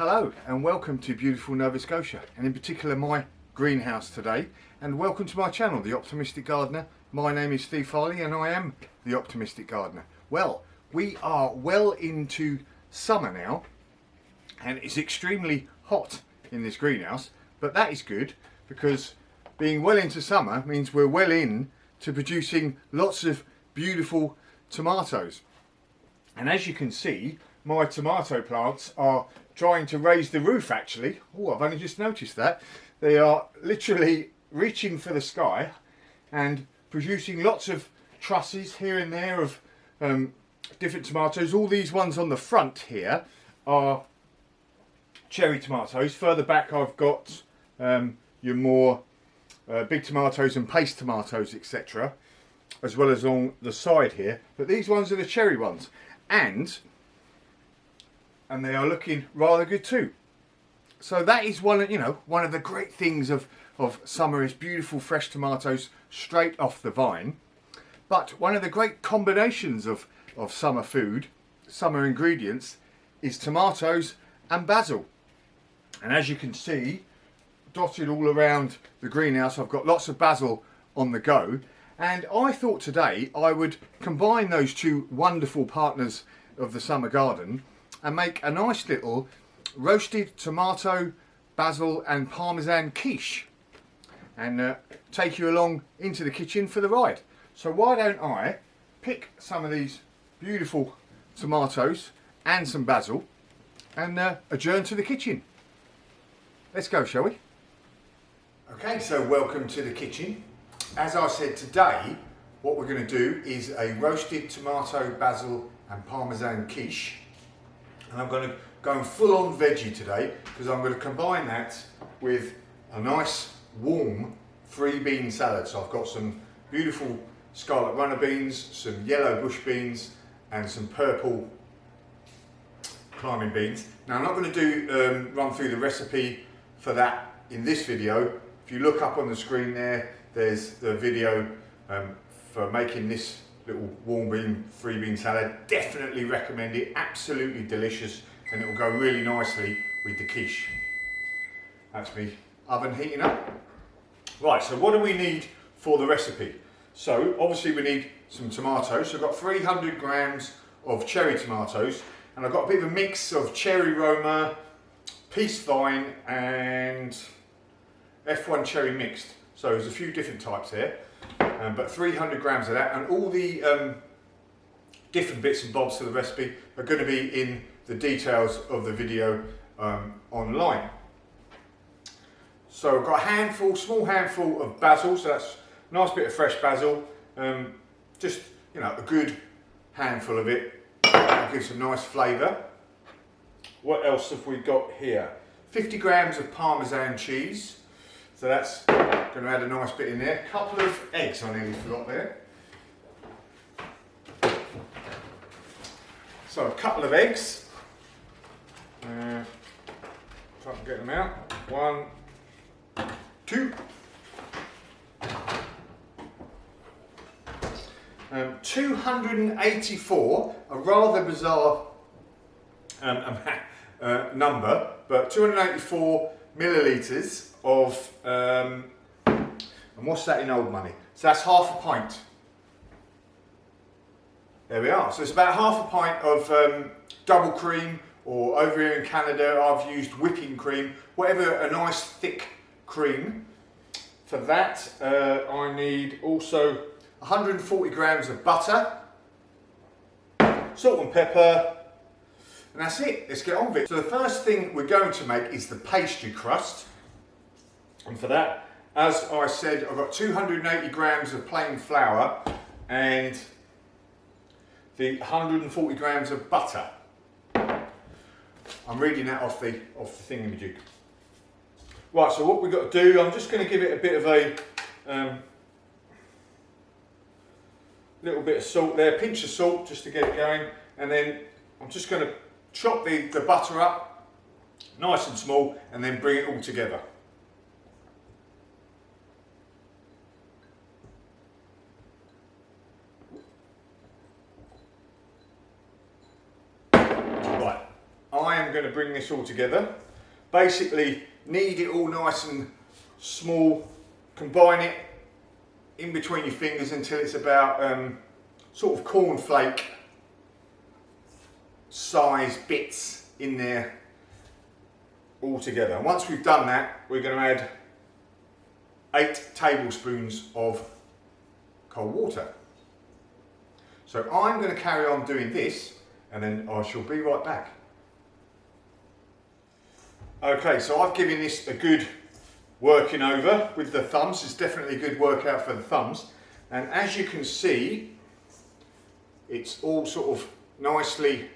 Hello and welcome to beautiful Nova Scotia, and in particular my greenhouse today, and welcome to my channel, The Optimistic Gardener. My name is Steve Farley and I am The Optimistic Gardener. Well, we are well into summer now and it's extremely hot in this greenhouse, but that is good because being well into summer means we're well in to producing lots of beautiful tomatoes. And as you can see, my tomato plants are trying to raise the roof actually. Oh, I've only just noticed that. They are literally reaching for the sky and producing lots of trusses here and there of different tomatoes. All these ones on the front here are cherry tomatoes. Further back I've got your more big tomatoes and paste tomatoes, etc., as well as on the side here. But these ones are the cherry ones, and they are looking rather good too. So that is one of the great things of summer is beautiful fresh tomatoes straight off the vine. But one of the great combinations of summer food, summer ingredients, is tomatoes and basil. And as you can see, dotted all around the greenhouse, I've got lots of basil on the go. And I thought today I would combine those two wonderful partners of the summer garden and make a nice little roasted tomato, basil and Parmesan quiche, and take you along into the kitchen for the ride. So why don't I pick some of these beautiful tomatoes and some basil and adjourn to the kitchen. Let's go, shall we? Okay, so welcome to the kitchen. As I said, today what we're going to do is a roasted tomato, basil and Parmesan quiche. And I'm going to go full on veggie today because I'm going to combine that with a nice warm 3-bean salad. So I've got some beautiful scarlet runner beans, some yellow bush beans and some purple climbing beans. Now I'm not going to run through the recipe for that in this video. If you look up on the screen there's the video for making this little warm bean 3-bean salad. Definitely recommend it, absolutely delicious, and it will go really nicely with the quiche. That's me oven heating up. Right, so what do we need for the recipe? So obviously we need some tomatoes. So I've got 300 grams of cherry tomatoes, and I've got a bit of a mix of cherry Roma, peace vine and F1 cherry mixed. So there's a few different types here. But 300 grams of that, and all the different bits and bobs to the recipe are going to be in the details of the video online. So I've got a small handful of basil, so that's a nice bit of fresh basil, just a good handful of it. That gives a nice flavour. What else have we got here? 50 grams of Parmesan cheese. So that's going to add a nice bit in there. A couple of eggs I nearly forgot there. So a couple of eggs. If I can get them out. 1, 2. 284, a rather bizarre number, but 284 millilitres of, and what's that in old money? So that's half a pint. There we are. So it's about half a pint of double cream, or over here in Canada I've used whipping cream, whatever, a nice thick cream. For that I need also 140 grams of butter, salt and pepper, and that's it. Let's get on with it. So the first thing we're going to make is the pastry crust. And for that, as I said, I've got 280 grams of plain flour and the 140 grams of butter. I'm reading that off the thingamajig. Right, so what we've got to do, I'm just going to give it a bit of a little bit of salt there, pinch of salt just to get it going, and then I'm just going to chop the butter up nice and small and then bring it all together. Right, I am am going to bring this all together. Basically knead it all nice and small, combine it in between your fingers until it's about sort of cornflake size bits in there all together. And once we've done that, we're going to add 8 tablespoons of cold water. So I'm going to carry on doing this and then I shall be right back. Okay, so I've given this a good working over with the thumbs. It's definitely a good workout for the thumbs. And as you can see, it's all sort of nicely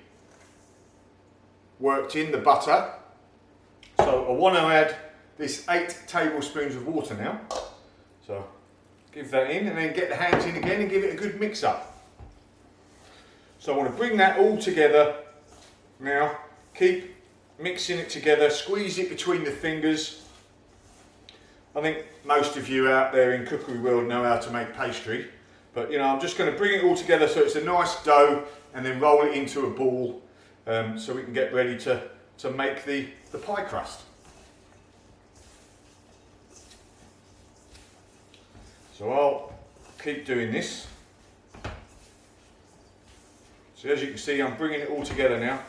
worked in, the butter. So I want to add this 8 tablespoons of water now. So give that in and then get the hands in again and give it a good mix up. So I want to bring that all together now, keep mixing it together, squeeze it between the fingers. I think most of you out there in cookery world know how to make pastry, but you know, I'm just going to bring it all together so it's a nice dough and then roll it into a ball so we can get ready to make the pie crust. So I'll keep doing this. So as you can see, I'm bringing it all together now.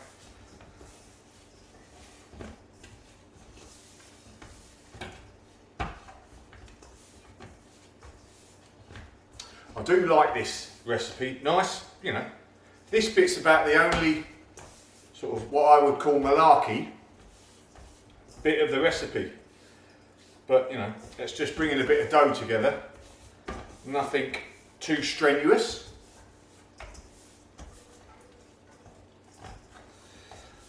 I do like this recipe, nice, you know. This bit's about the only sort of what I would call malarkey bit of the recipe. But you know, let's just bring in a bit of dough together. Nothing too strenuous.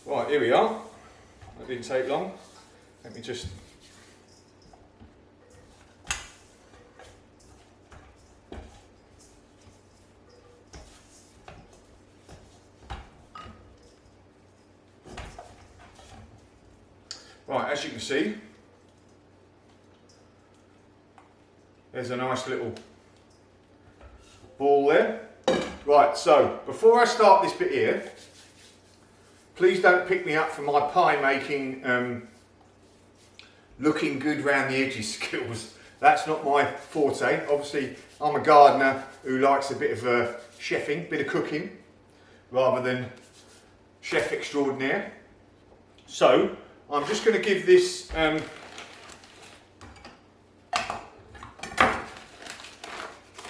Right, here we are. That didn't take long. Let me just... Right, as you can see, there's a nice little ball there. Right, so before I start this bit here, please don't pick me up for my pie making looking good round the edges skills. That's not my forte. Obviously, I'm a gardener who likes a bit of chefing, bit of cooking, rather than chef extraordinaire. So, I'm just going to give this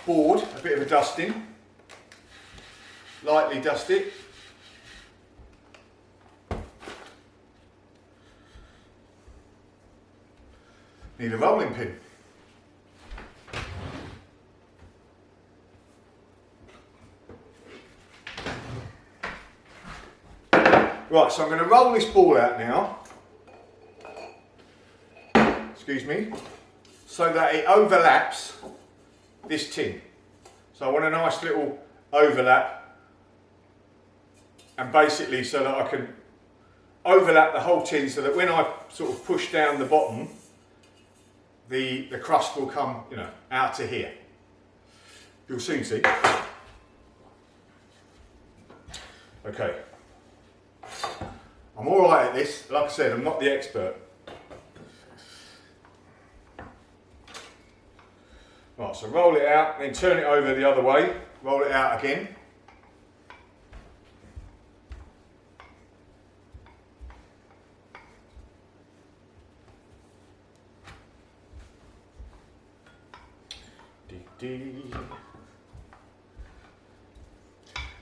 board a bit of a dusting. Lightly dust it. Need a rolling pin. Right, so I'm going to roll this ball out now. Excuse me. So that it overlaps this tin. So I want a nice little overlap, and basically so that I can overlap the whole tin so that when I sort of push down the bottom, the crust will come, you know, out to here. You'll soon see. Okay. I'm all right at this. Like I said, I'm not the expert. Right, so roll it out, then turn it over the other way. Roll it out again.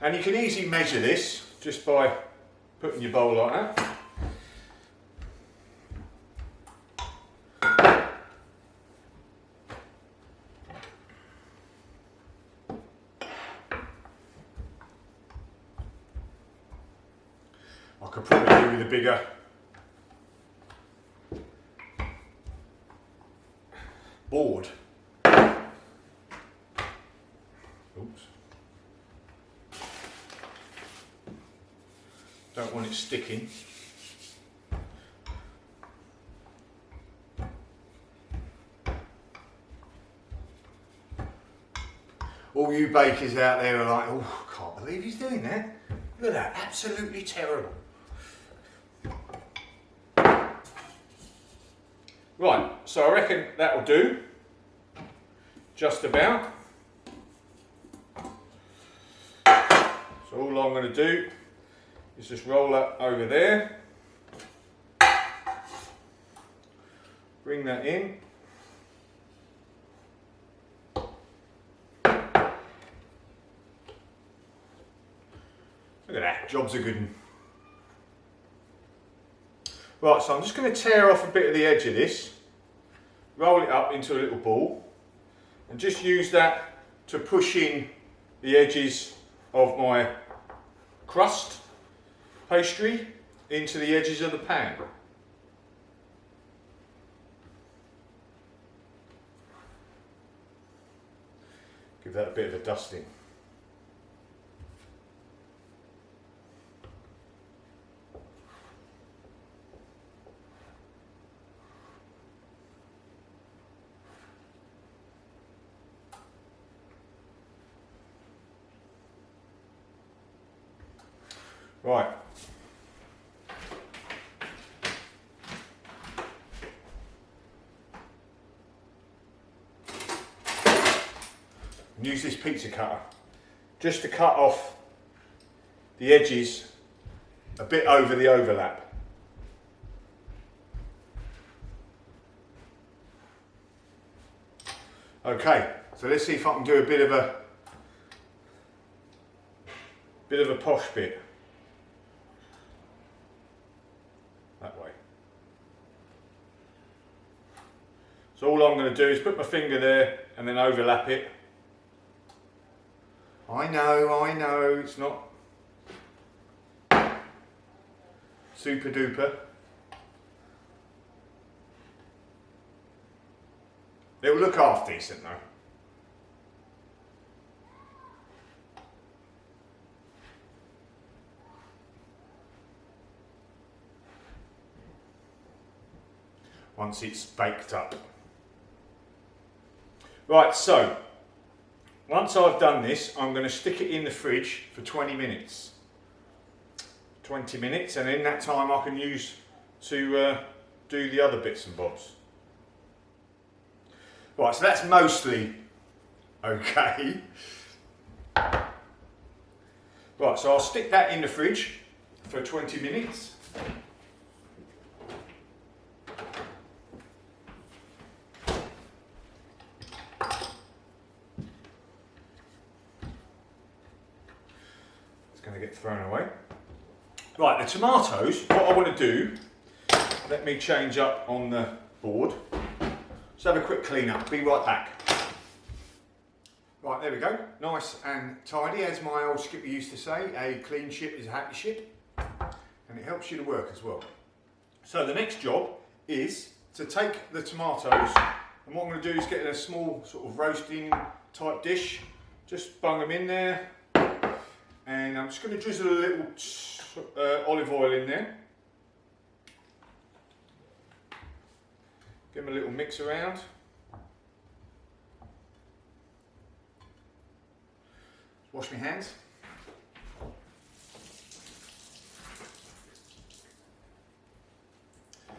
And you can easily measure this just by putting your bowl like that. I could probably do with a bigger board. Oops. Don't want it sticking. All you bakers out there are like, oh, I can't believe he's doing that. Look at that, absolutely terrible. Right, so I reckon that'll do, just about. So all I'm going to do is just roll that over there, bring that in. Look at that, job's a good one. Right, so I'm just going to tear off a bit of the edge of this, roll it up into a little ball, and just use that to push in the edges of my crust pastry into the edges of the pan. Give that a bit of a dusting. Right. Use this pizza cutter just to cut off the edges a bit over the overlap. Okay, so let's see if I can do a bit of a posh bit. That way. So all I'm going to do is put my finger there and then overlap it. I know, it's not super duper. It'll look half decent though. Once it's baked up. Right, so once I've done this, I'm going to stick it in the fridge for 20 minutes. 20 minutes, and in that time I can use to do the other bits and bobs. Right, so that's mostly okay. Right, so I'll stick that in the fridge for 20 minutes. Going to get thrown away. Right, the tomatoes, what I want to do, let me change up on the board. Let's have a quick clean up, be right back. Right, there we go, nice and tidy, as my old skipper used to say, a clean ship is a happy ship, and it helps you to work as well. So the next job is to take the tomatoes, and what I'm going to do is get in a small sort of roasting type dish, just bung them in there. And I'm just going to drizzle a little olive oil in there. Give them a little mix around. Wash my hands.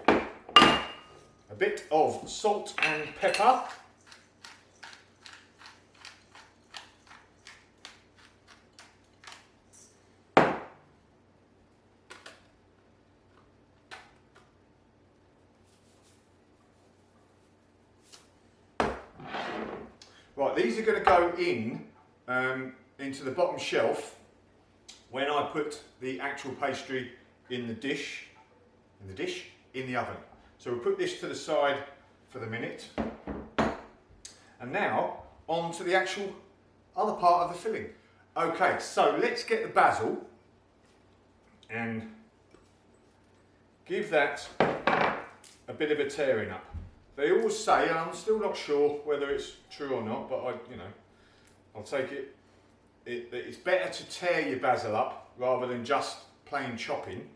A bit of salt and pepper. Right, these are going to go in into the bottom shelf when I put the actual pastry in the dish, in the oven. So we'll put this to the side for the minute. And now on to the actual other part of the filling. Okay, so let's get the basil and give that a bit of a tearing up. They always say, and I'm still not sure whether it's true or not, but I'll take it. It's better to tear your basil up rather than just plain chopping,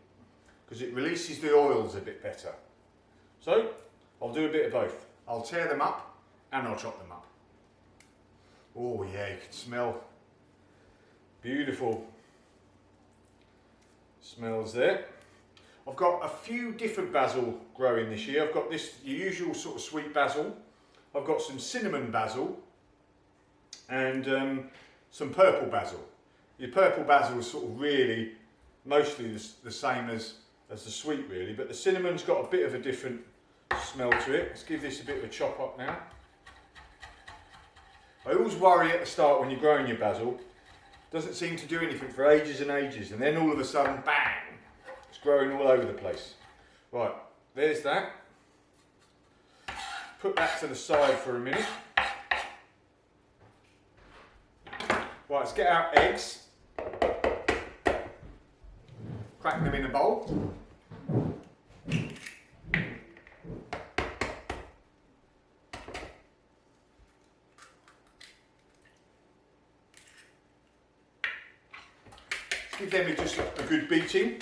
because it releases the oils a bit better. So I'll do a bit of both. I'll tear them up and I'll chop them up. Oh yeah, you can smell beautiful smells there. I've got a few different basil growing this year. I've got this usual sort of sweet basil. I've got some cinnamon basil and some purple basil. Your purple basil is sort of really mostly the same as the sweet really, but the cinnamon's got a bit of a different smell to it. Let's give this a bit of a chop up now. I always worry at the start when you're growing your basil, it doesn't seem to do anything for ages and ages, and then all of a sudden, bang, it's growing all over the place. Right, there's that. Put that to the side for a minute. Right, let's get our eggs. Crack them in a bowl. Give them just a good beating.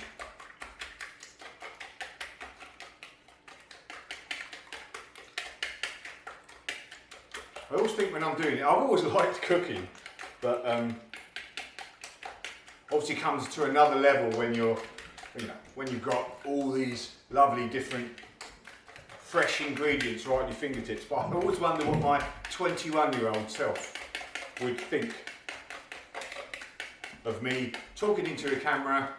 I always think when I'm doing it, I've always liked cooking, but obviously comes to another level when when you've got all these lovely different fresh ingredients right at your fingertips. But I always wonder what my 21-year-old self would think of me talking into a camera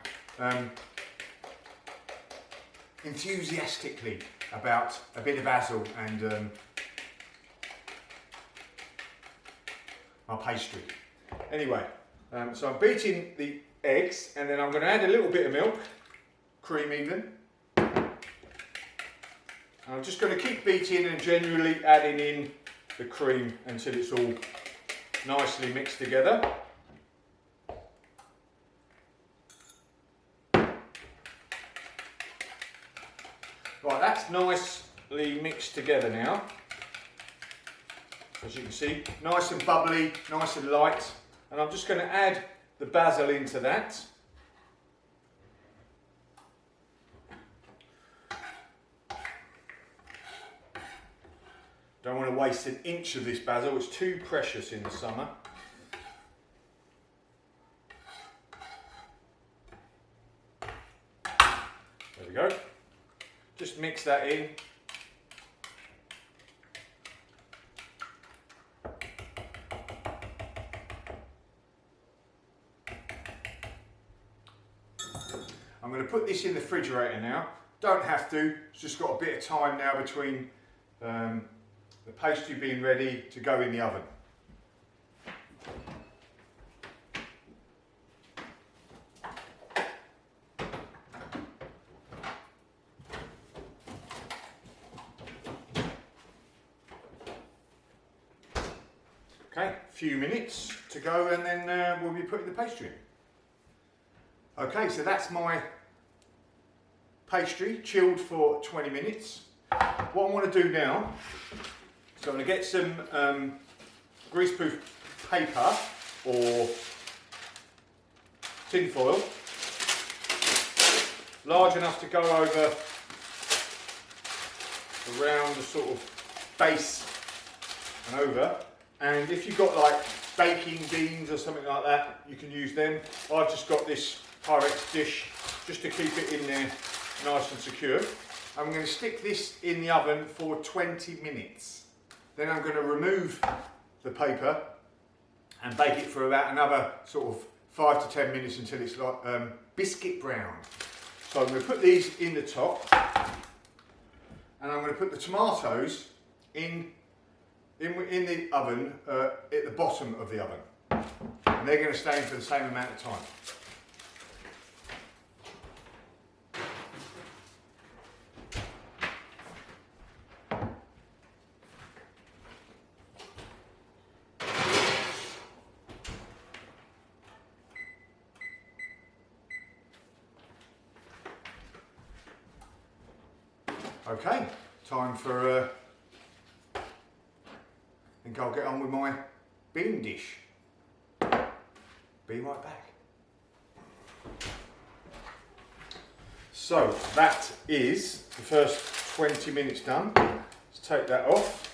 enthusiastically about a bit of basil and my pastry. Anyway, so I'm beating the eggs and then I'm going to add a little bit of milk, cream even. And I'm just going to keep beating and generally adding in the cream until it's all nicely mixed together. Right, that's nicely mixed together now. As you can see, nice and bubbly, nice and light. And I'm just going to add the basil into that. Don't want to waste an inch of this basil, it's too precious in the summer. There we go. Just mix that in. I'm going to put this in the refrigerator now. Don't have to, it's just got a bit of time now between the pastry being ready to go in the oven. Okay, a few minutes to go and then we'll be putting the pastry in. Okay, so that's my pastry chilled for 20 minutes. What I want to do now, so I'm going to get some greaseproof paper or tin foil, large enough to go over around the sort of base and over. And if you've got like baking beans or something like that, you can use them. I've just got this Pyrex dish just to keep it in there nice and secure. I'm going to stick this in the oven for 20 minutes. Then I'm going to remove the paper and bake it for about another sort of 5 to 10 minutes until it's like biscuit brown. So I'm going to put these in the top and I'm going to put the tomatoes in the oven at the bottom of the oven. And they're going to stay in for the same amount of time. Okay, time for, I think I'll get on with my bean dish. Be right back. So that is the first 20 minutes done. Let's take that off.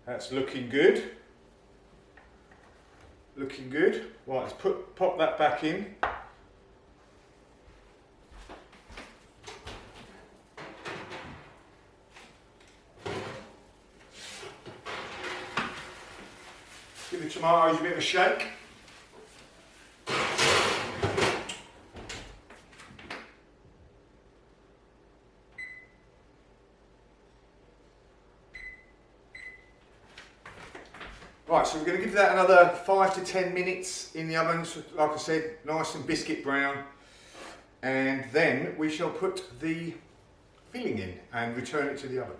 That's looking good. Looking good. Right, let's pop that back in. the tomatoes a bit of a shake. Right, so we're going to give that another 5 to 10 minutes in the oven, so like I said, nice and biscuit brown. And then we shall put the filling in and return it to the oven.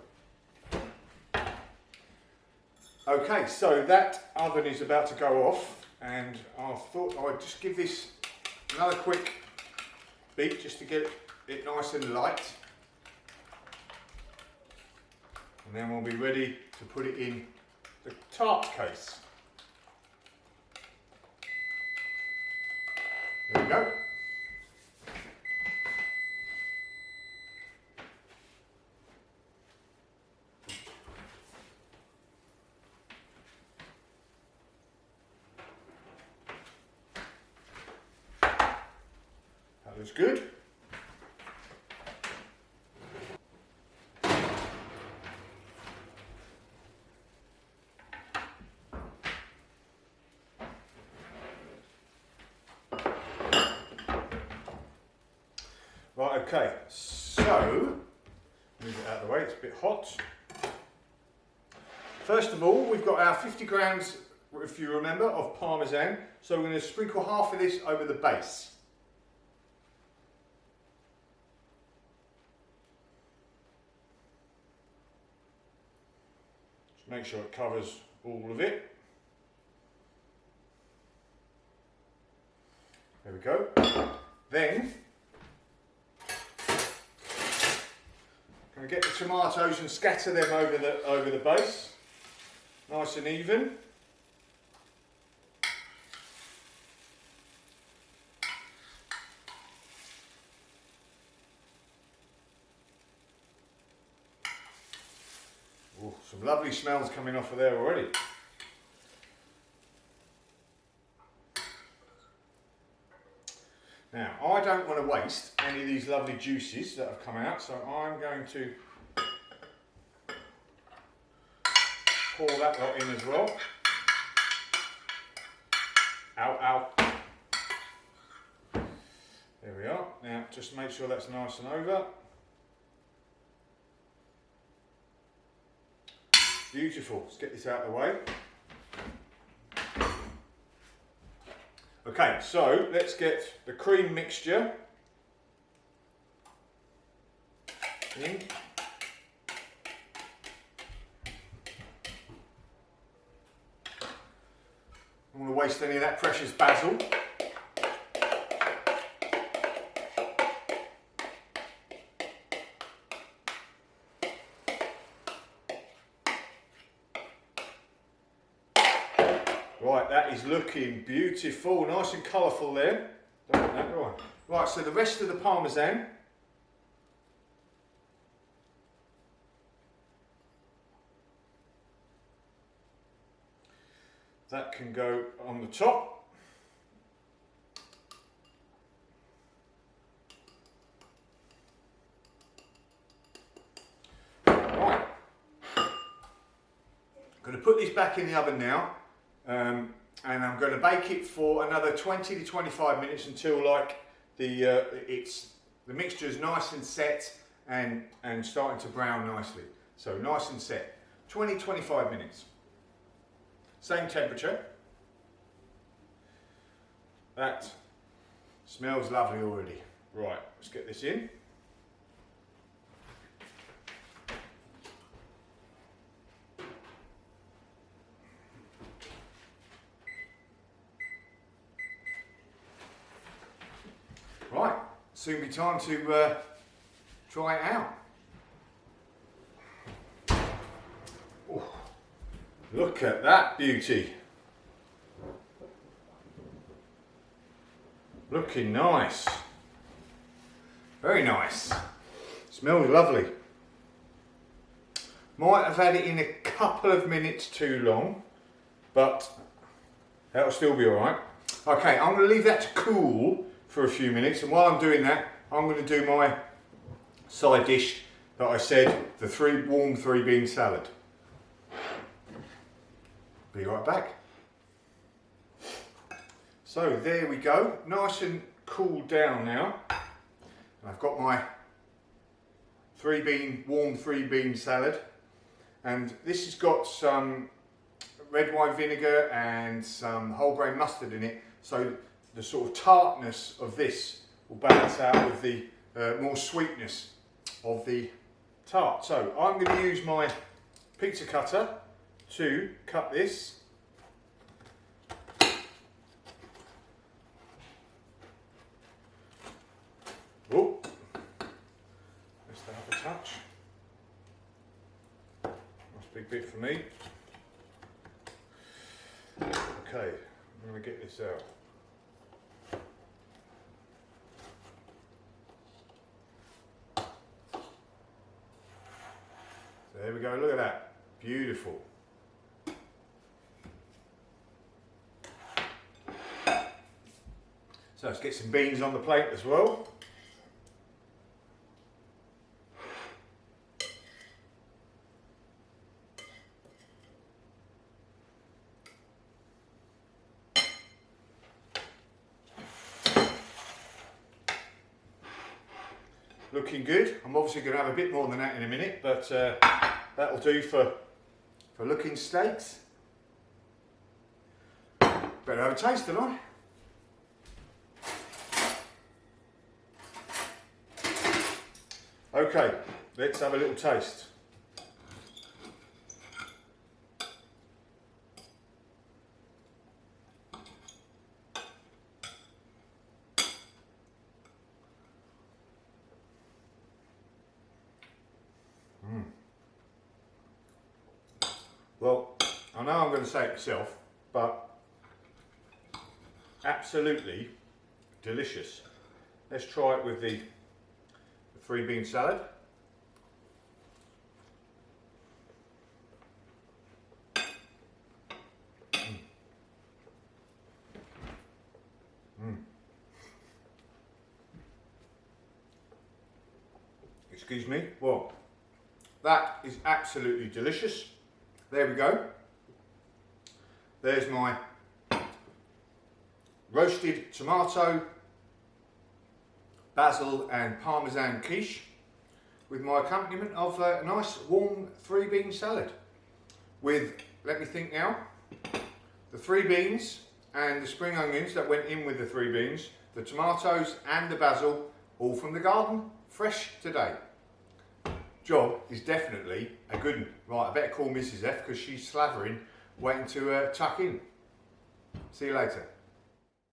Okay, so that oven is about to go off, and I thought I'd just give this another quick beat just to get it nice and light. And then we'll be ready to put it in the tart case. There we go. That looks good. Right, okay, so, move it out of the way, it's a bit hot. First of all, we've got our 50 grams, if you remember, of Parmesan. So we're going to sprinkle half of this over the base. Just make sure it covers all of it. There we go. Then, I'm going to get the tomatoes and scatter them over the base, nice and even. Ooh, some lovely smells coming off of there already. Now, I don't want to waste any of these lovely juices that have come out, so I'm going to pour that lot in as well. Ow, ow. There we are. Now, just make sure that's nice and over. Beautiful. Let's get this out of the way. Okay, so let's get the cream mixture in. I don't want to waste any of that precious basil. Right, that is looking beautiful, nice and colourful there. Don't want that, do I? Right, so the rest of the Parmesan. That can go on the top. Right. I'm going to put this back in the oven now. And I'm going to bake it for another 20 to 25 minutes until like the mixture is nice and set and starting to brown nicely. So nice and set. 20-25 minutes. Same temperature. That smells lovely already. Right, let's get this in. Right, soon be time to try it out. Ooh, look at that beauty. Looking nice. Very nice. Smells lovely. Might have had it in a couple of minutes too long, but that'll still be alright. Okay, I'm going to leave that to cool for a few minutes, and while I'm doing that, I'm going to do my side dish that I said, the warm three bean salad. Be right back. So there we go, nice and cooled down now. I've got my warm three bean salad, and this has got some red wine vinegar and some whole grain mustard in it, so the sort of tartness of this will balance out with the more sweetness of the tart. So I'm going to use my pizza cutter to cut this. Oh, let's have a touch. Nice big bit for me. Okay, I'm going to get this out. There we go, look at that, beautiful. So let's get some beans on the plate as well. Looking good. I'm obviously going to have a bit more than that in a minute, but that'll do for looking steaks. Better have a taste, don't I? Okay, let's have a little taste. Well, I know I'm going to say it myself, but absolutely delicious. Let's try it with the three bean salad. Excuse me. Well, that is absolutely delicious. There we go. There's my roasted tomato, basil and Parmesan quiche with my accompaniment of a nice warm three bean salad with, let me think now, the three beans and the spring onions that went in with the three beans, the tomatoes and the basil, all from the garden, fresh today. Job is definitely a good one. Right, I better call Mrs F because she's slavering, waiting to tuck in. See you later.